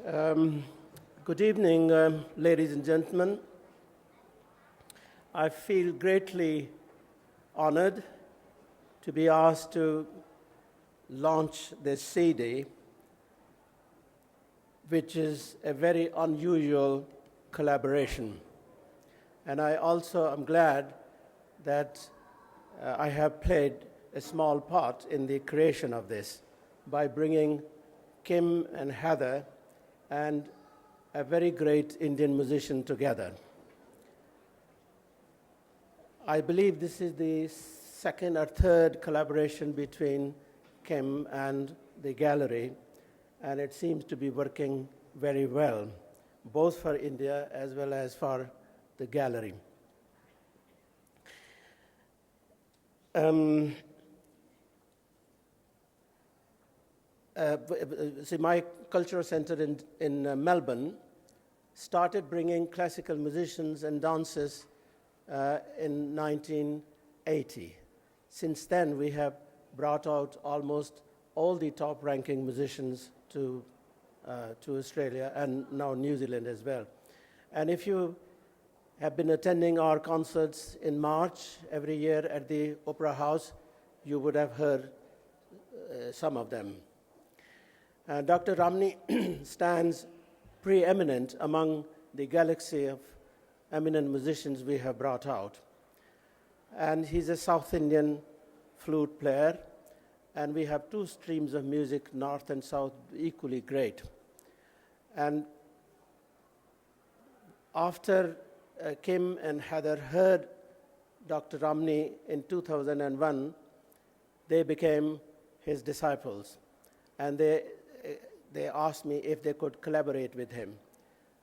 Um, Good evening, ladies and gentlemen. I feel greatly honored to be asked to launch this CD, which is a very unusual collaboration. And I also am glad that I have played a small part in the creation of this by bringing Kim and Heather and a very great Indian musician together. I believe this is the second or third collaboration between Kim and the gallery, and it seems to be working very well, both for India as well as for the gallery. My cultural center in Melbourne started bringing classical musicians and dancers in 1980. Since then, we have brought out almost all the top-ranking musicians to Australia and now New Zealand as well. And if you have been attending our concerts in March every year at the Opera House, you would have heard some of them. Dr. Ramani stands preeminent among the galaxy of eminent musicians we have brought out. And he's a South Indian flute player, and we have two streams of music, North and South, equally great. And after Kim and Heather heard Dr. Ramani in 2001, they became his disciples. And they asked me if they could collaborate with him.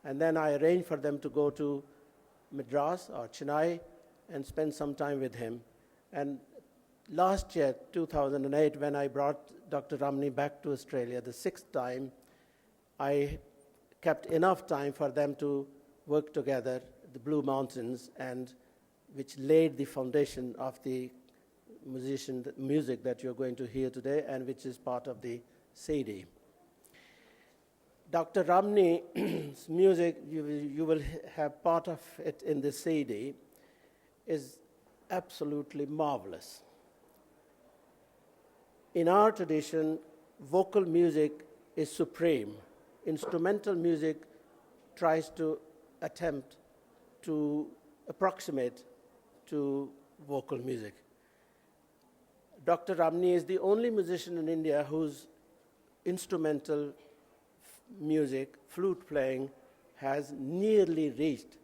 And then I arranged for them to go to Madras or Chennai and spend some time with him. And last year, 2008, when I brought Dr. Ramani back to Australia the sixth time, I kept enough time for them to work together, the Blue Mountains, and which laid the foundation of the music that you're going to hear today, and which is part of the CD. Dr. Ramani's music, you will have part of it in the CD, is absolutely marvelous. In our tradition, vocal music is supreme. Instrumental music tries to attempt to approximate to vocal music. Dr. Ramani is the only musician in India whose instrumental music, flute playing, has nearly reached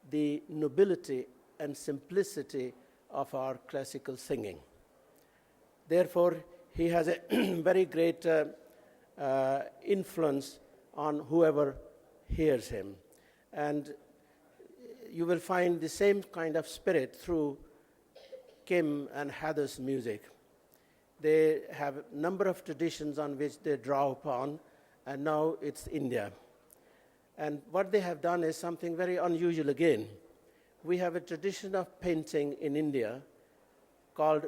the nobility and simplicity of our classical singing. Therefore, he has a very great influence on whoever hears him. And you will find the same kind of spirit through Kim and Heather's music. They have a number of traditions on which they draw upon, and now it's India. And what they have done is something very unusual again. We have a tradition of painting in India called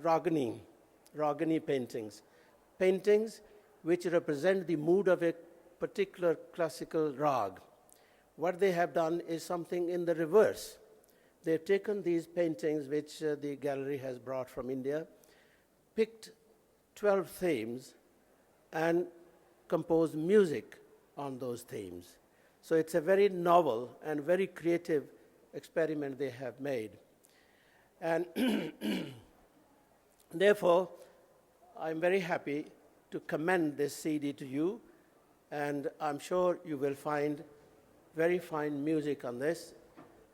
Ragini paintings. Paintings which represent the mood of a particular classical rag. What they have done is something in the reverse. They've taken these paintings which the gallery has brought from India, picked 12 themes, and composed music on those themes. So it's a very novel and very creative experiment they have made. And therefore, I'm very happy to commend this CD to you, and I'm sure you will find very fine music on this.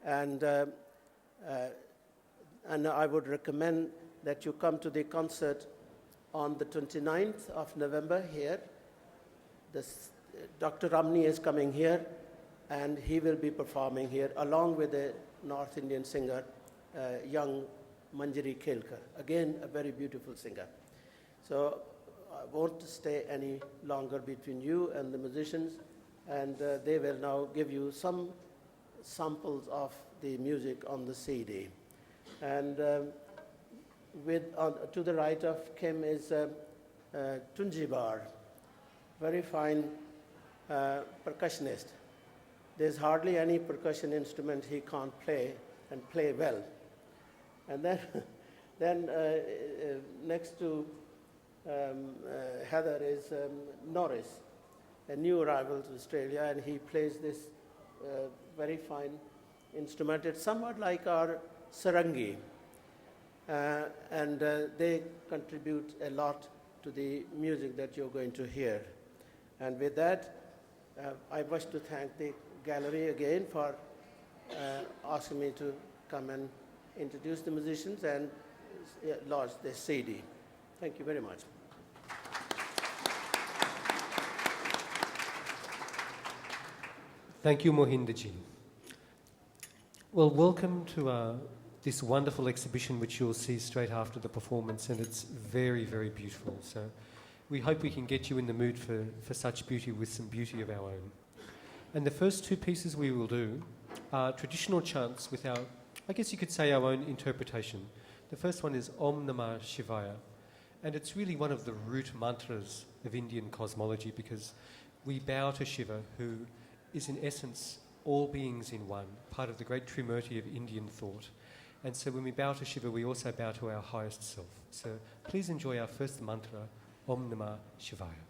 And I would recommend that you come to the concert on the 29th of November here. Dr. Ramani is coming here, and he will be performing here along with a North Indian singer, young Manjari Kelkar, again a very beautiful singer. So I won't stay any longer between you and the musicians, and they will now give you some samples of the music on the CD. And to the right of Kim is Tunji Beier, very fine percussionist. There's hardly any percussion instrument he can't play and play well. And then next to Heather is Nawres, a new arrival to Australia, and he plays this very fine instrument. It's somewhat like our sarangi, and they contribute a lot to the music that you're going to hear. And with that, I wish to thank the gallery again for asking me to come and introduce the musicians and launch the CD. Thank you very much. Thank you, Mohinderji. Well, welcome to this wonderful exhibition, which you'll see straight after the performance, and it's very, very beautiful. So we hope we can get you in the mood for such beauty with some beauty of our own. And the first two pieces we will do are traditional chants with our, I guess you could say, our own interpretation. The first one is Om Namah Shivaya, and it's really one of the root mantras of Indian cosmology, because we bow to Shiva, who is in essence all beings in one, part of the great Trimurti of Indian thought. And so when we bow to Shiva, we also bow to our highest self. So please enjoy our first mantra, Om Namah Shivaya.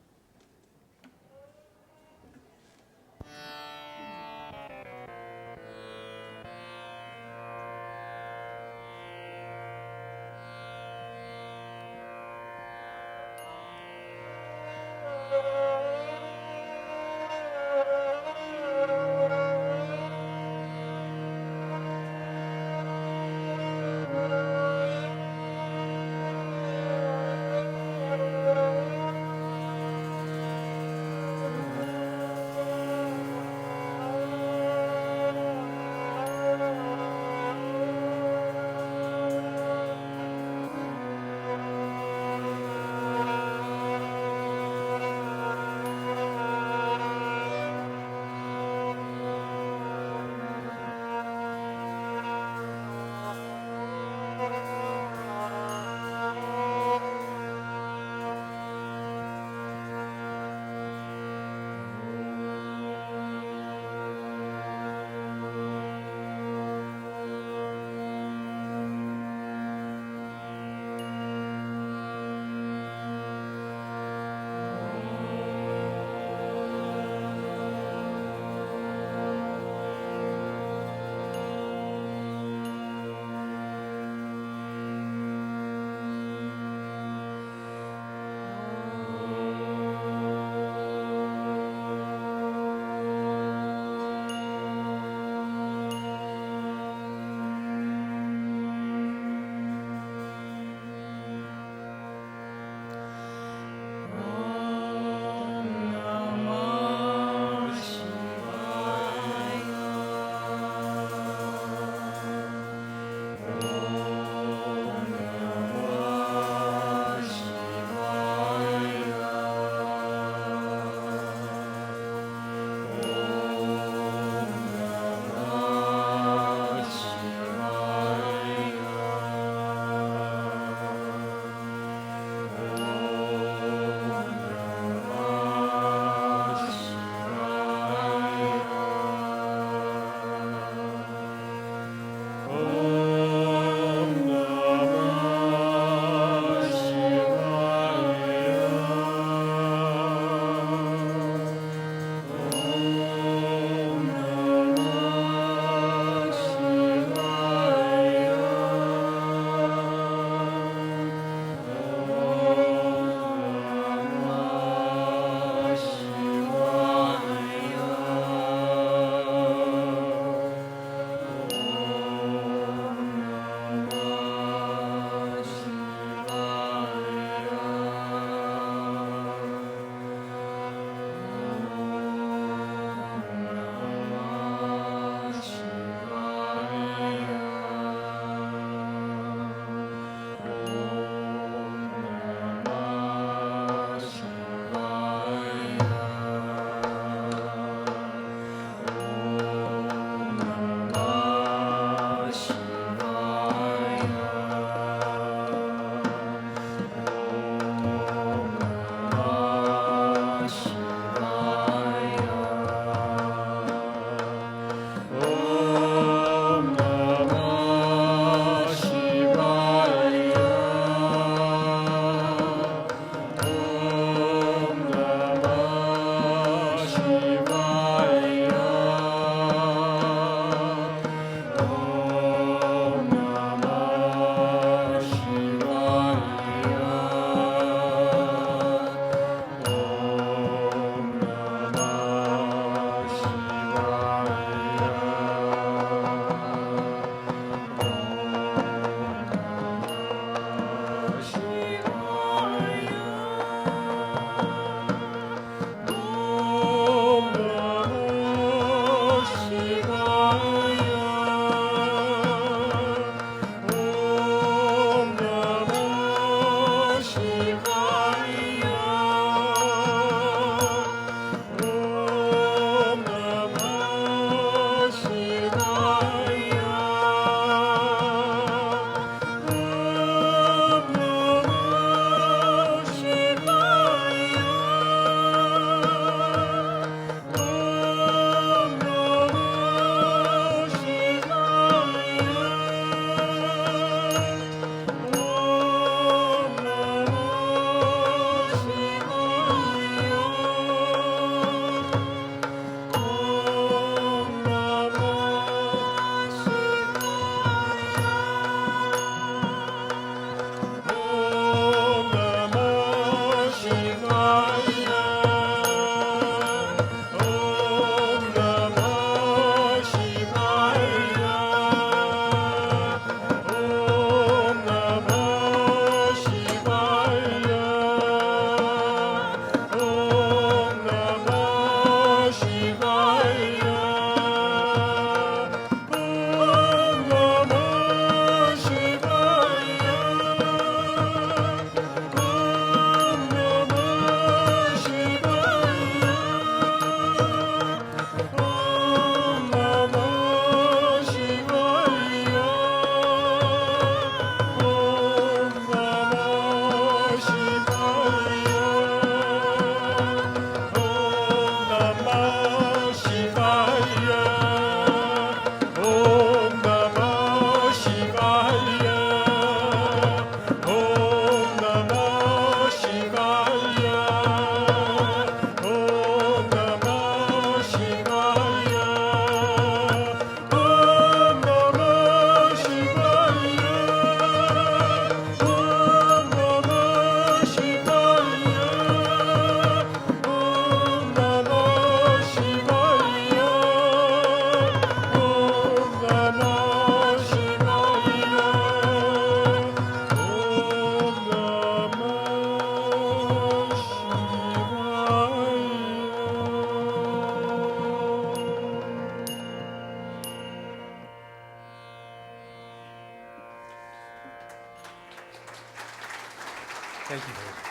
Thank you very much.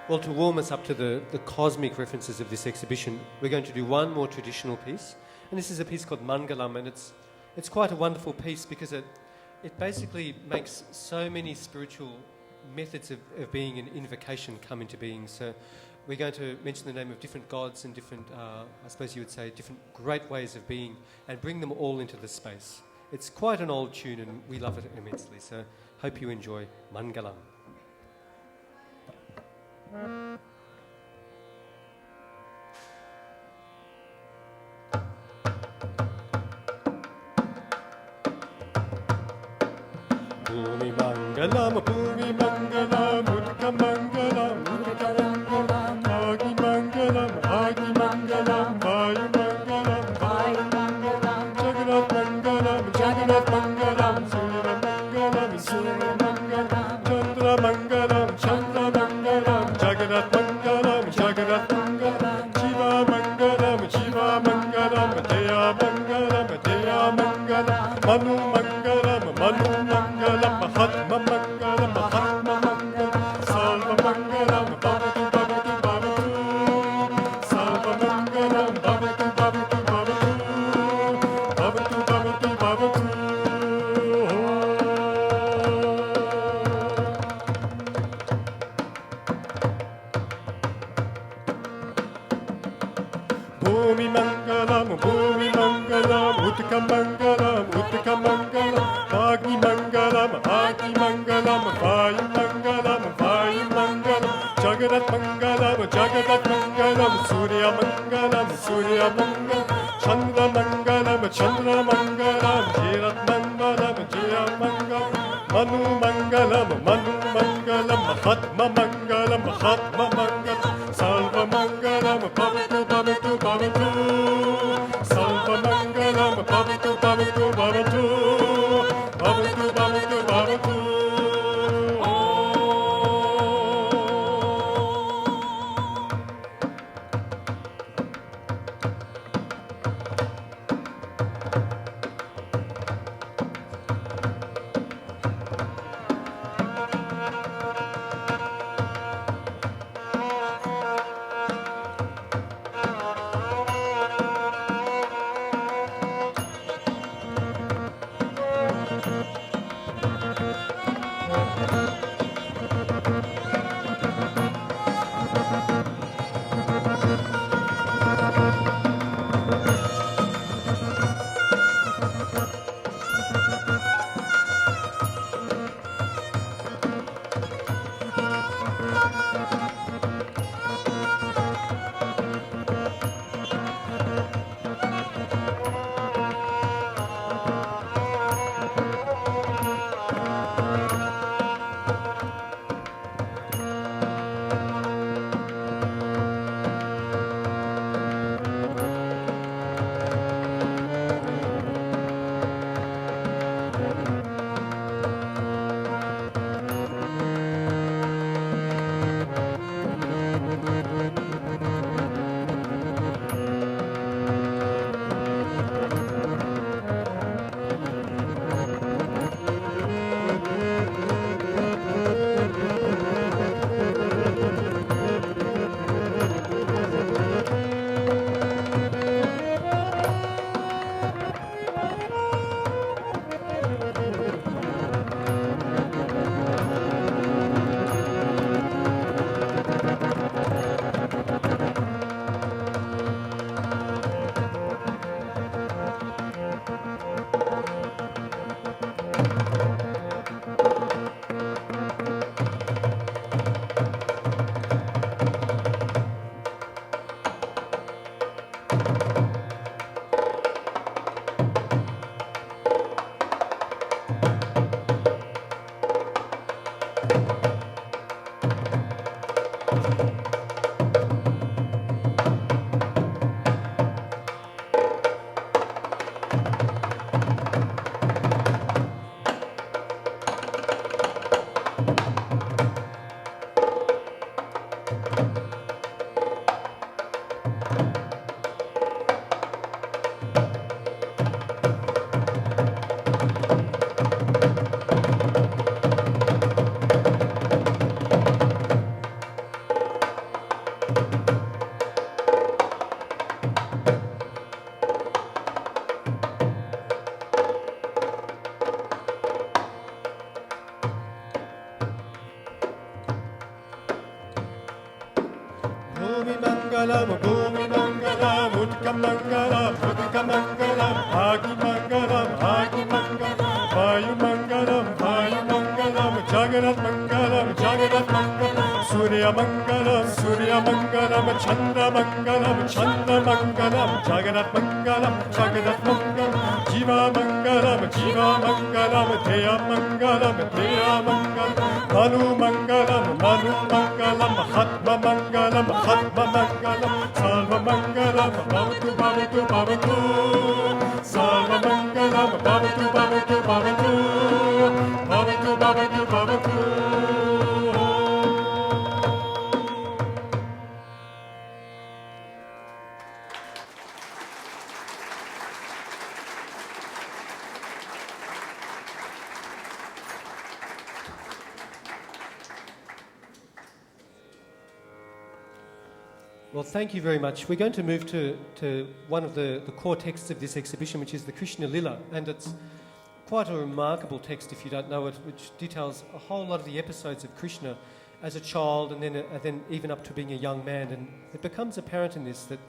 Well, to warm us up to the cosmic references of this exhibition, we're going to do one more traditional piece. And this is a piece called Mangalam, and it's quite a wonderful piece because it basically makes so many spiritual methods of being and invocation come into being. So we're going to mention the name of different gods and different, I suppose you would say, different great ways of being and bring them all into the space. It's quite an old tune and we love it immensely. So hope you enjoy Mangalam. Bhumi Mangalam, Bhumi Mangalam, Utka Mangalam, Utka Mangalam, Agi Mangalam, Agi Mangalam, Vayu Mangalam, Vayu Mangalam, Jagannath Mangalam, Jagannath Mangalam, Surya Mangalam, Surya Mangalam, Chandra Mangalam, Chandra Mangalam, Jagannath Mangalam, Jagannath Mangalam, Jiva Mangalam, Jiva Mangalam, Deya Mangalam, Deya Mangalam, Manu Mangalam, Manu Mangalam, Mahatma Mangalam, Mahatma Mangalam, Salva Mangalam, Bhavatu Bhavatu Bhavatu, Salva Mangalam, Bhavatu Bhavatu Bhavatu, Bhavatu Bhavatu Bhavatu. Bhumi Mangalam, Bhumi Mangalam, Utka Mangalam, Utka Mangalam, Agni Mangalam, Agni Mangalam, Vayu Mangalam, Vayu Mangalam, Jagannath Mangalam, Jagannath Mangalam, Surya Mangalam, Surya Mangalam, Chandra Mangalam, Chandra Mangalam, Jirat Mangalam, Jaya Mangalam, Manu Mangalam, Manu Mangalam, Mahatma Mangalam, Mahatma Mangalam, Salva Mangalam, Bhavatu Bhavatu Bhavatu, Salva Mangalam, Bhavatu Bhavatu Bhavatu, Bhavatu Bhavatu Bhavatu. Mangalam, Bhumi Mangalam, Utka Mangalam, Utka Mangalam, Agi Mangalam, Agi Mangalam, Vayu Mangalam, Vayu Mangalam, Jagannath Mangalam, Jagannath Mangalam, Surya Mangalam, Surya Mangalam, Chandra Mangalam, Chandra Mangalam, Jagannath Mangalam, Jagannath Mangalam, Jiva Mangalam, Jiva Mangalam, Theya Mangalam, Theya Mangalam, Manu Mangalam, Manu Mangalam, Hatma Mangalam, Hatma Mangalam, Salva Mangalam, Bhavatu, Bhavatu, Bhavatu, Salva Mangalam, Bhavatu, Bhavatu, Bhavatu, Bhavatu, Bhavatu, Bhavatu. Well, thank you very much. We're going to move to one of the core texts of this exhibition, which is the Krishna Lila, and it's quite a remarkable text if you don't know it, which details a whole lot of the episodes of Krishna as a child and then even up to being a young man. And it becomes apparent in this that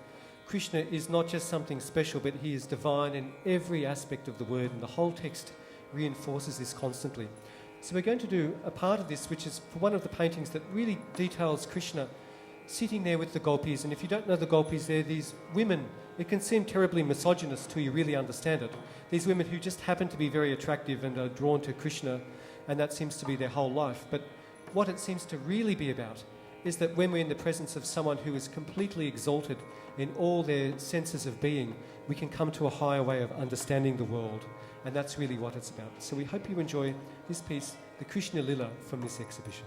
Krishna is not just something special, but he is divine in every aspect of the word, and the whole text reinforces this constantly. So we're going to do a part of this, which is for one of the paintings that really details Krishna sitting there with the gopis. And if you don't know the gopis, they're these women. It can seem terribly misogynist till you really understand it. These women who just happen to be very attractive and are drawn to Krishna, and that seems to be their whole life. But what it seems to really be about is that when we're in the presence of someone who is completely exalted in all their senses of being, we can come to a higher way of understanding the world. And that's really what it's about. So we hope you enjoy this piece, the Krishna Lila, from this exhibition.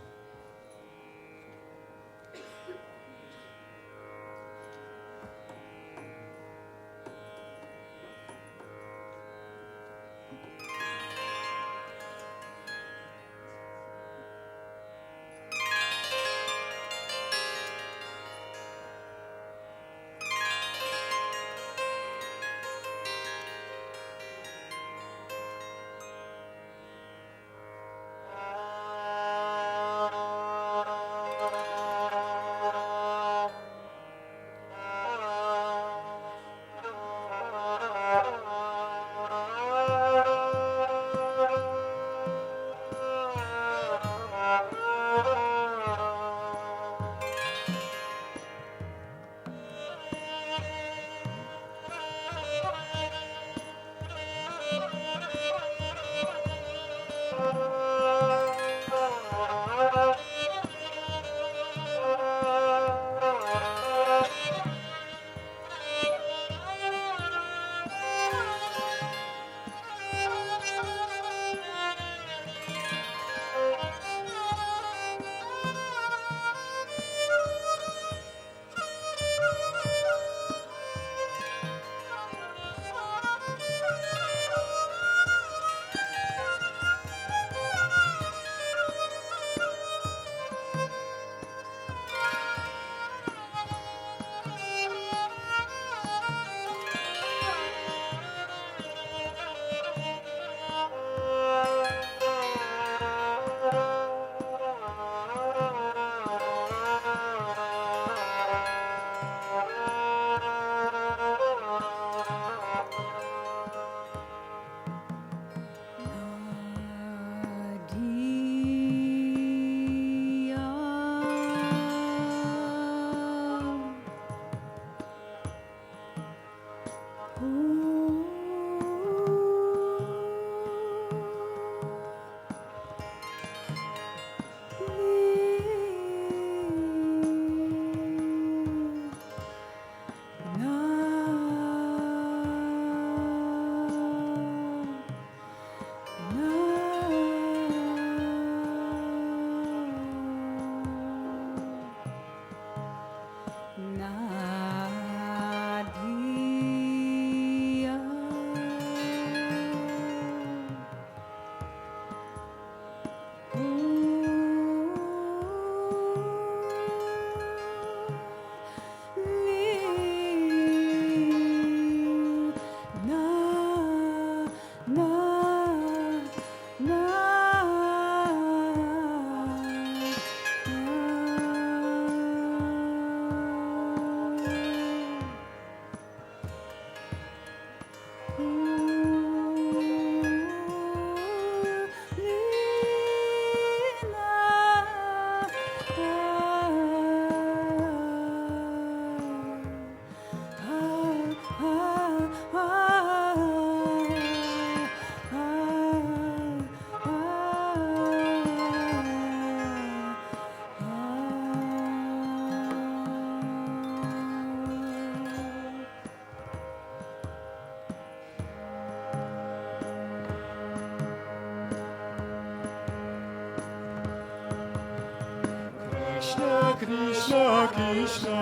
Krishna, Krishna, Krishna,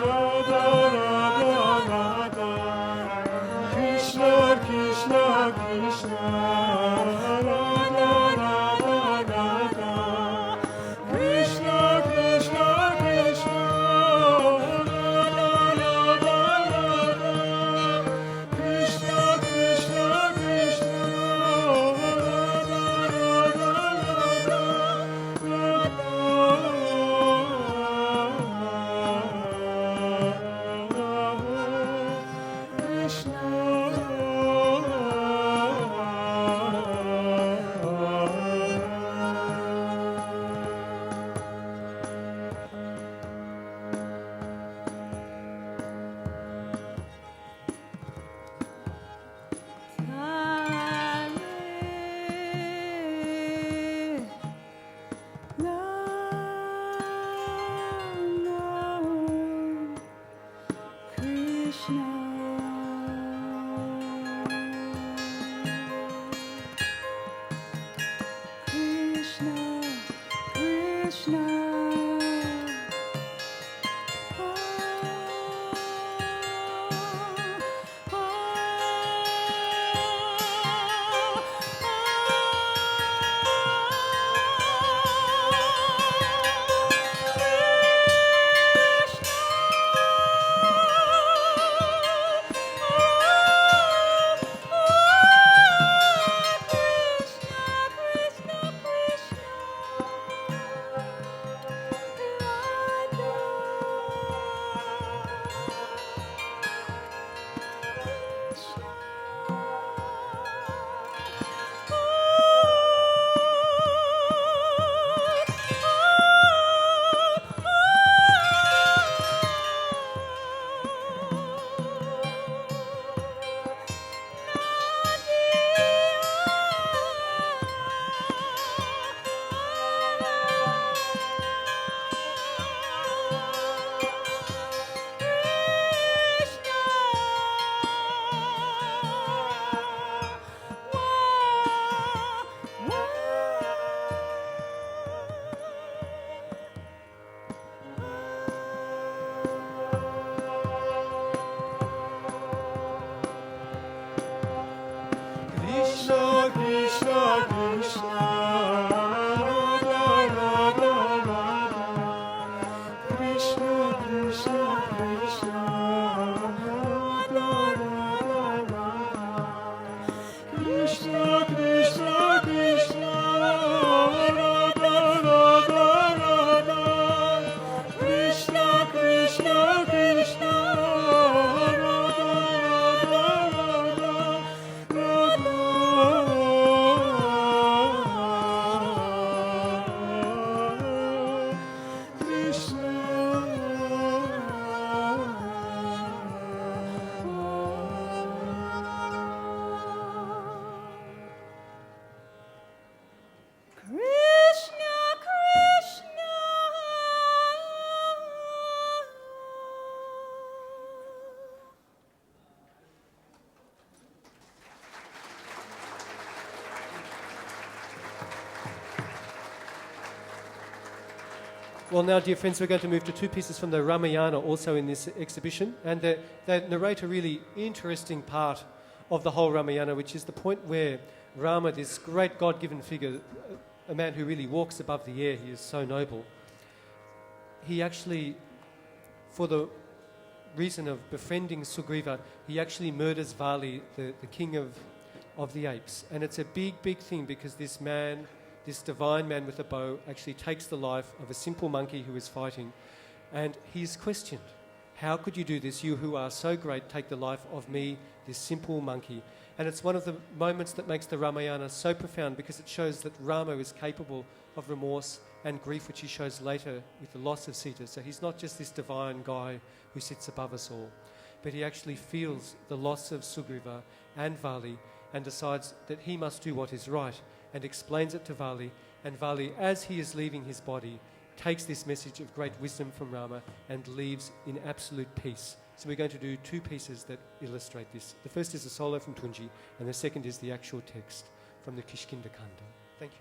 Radha, Radha, Radha. Krishna, Krishna, Krishna, Radha, Radha, Radha. Krishna, Krishna, Krishna, Radha, Radha, Radha. Krishna, Krishna, Krishna, Well, now, dear friends, we're going to move to two pieces from the Ramayana also in this exhibition, and they narrate a really interesting part of the whole Ramayana, which is the point where Rama, this great God-given figure, a man who really walks above the air, he is so noble, he actually, for the reason of befriending Sugriva, he actually murders Vali, the king of the apes. And it's a big, big thing because this man, this divine man with a bow, actually takes the life of a simple monkey who is fighting. And he's questioned. how could you do this? You who are so great, take the life of me, this simple monkey. And it's one of the moments that makes the Ramayana so profound, because it shows that Rama is capable of remorse and grief, which he shows later with the loss of Sita. So he's not just this divine guy who sits above us all, but he actually feels the loss of Sugriva and Vali and decides that he must do what is right, and explains it to Vali. And Vali, as he is leaving his body, takes this message of great wisdom from Rama and leaves in absolute peace. So we're going to do two pieces that illustrate this. The first is a solo from Tunji, and the second is the actual text from the Kishkinda Kanda. Thank you.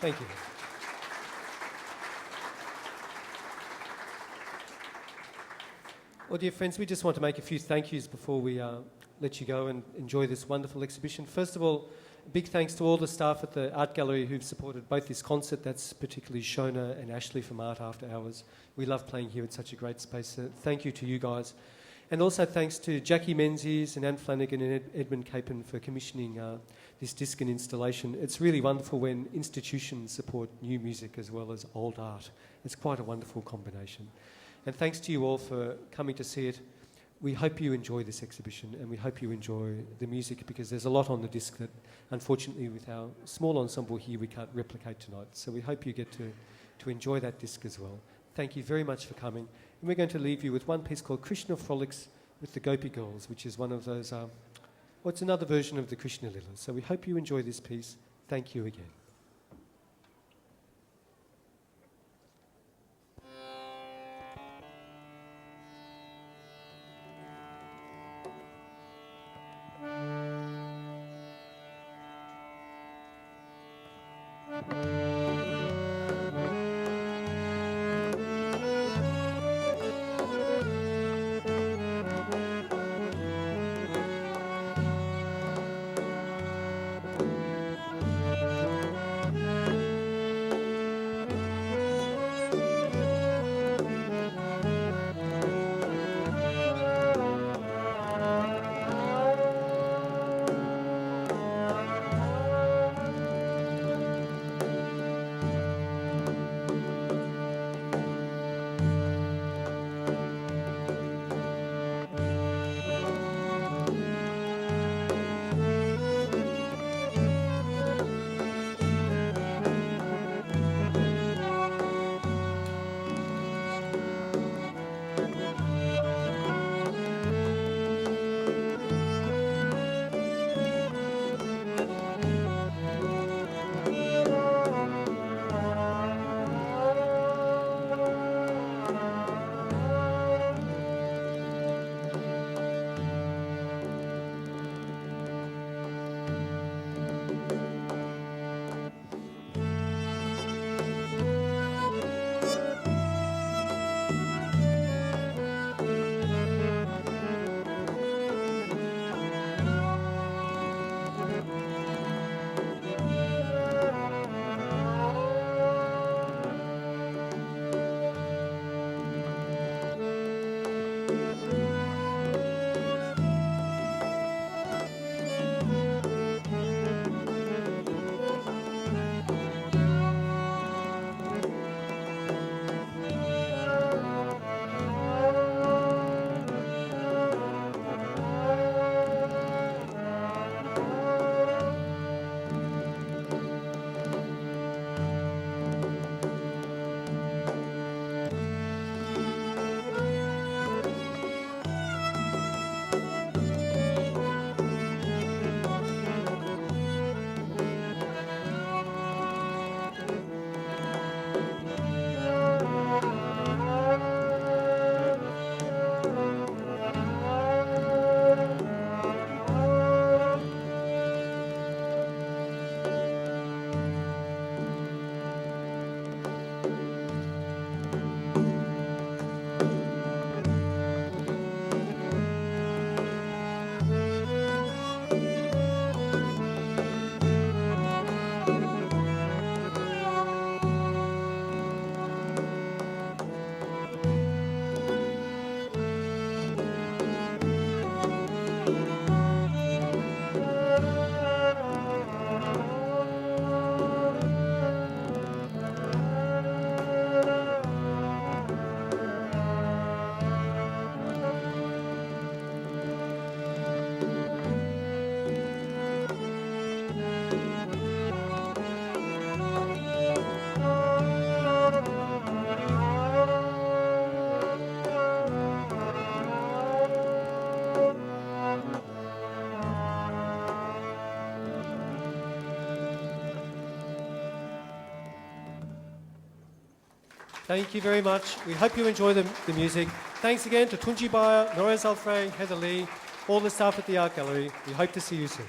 Thank you. Well, dear friends, we just want to make a few thank yous before we let you go and enjoy this wonderful exhibition. First of all, big thanks to all the staff at the Art Gallery who've supported both this concert, that's particularly Shona and Ashley from Art After Hours. We love playing here, it's such a great space. So thank you to you guys. And also thanks to Jackie Menzies and Anne Flanagan and Edmund Capon for commissioning this disc and installation. It's really wonderful when institutions support new music as well as old art. It's quite a wonderful combination. And thanks to you all for coming to see it. We hope you enjoy this exhibition and we hope you enjoy the music, because there's a lot on the disc that unfortunately with our small ensemble here we can't replicate tonight. So we hope you get to enjoy that disc as well. Thank you very much for coming. And we're going to leave you with one piece called Krishna Frolics with the Gopi Girls, which is one of those, it's another version of the Krishna Lila. So we hope you enjoy this piece. Thank you again. Thank you very much. We hope you enjoy the music. Thanks again to Tunji Beier, Nawres Al-freh, Heather Lee, all the staff at the Art Gallery. We hope to see you soon.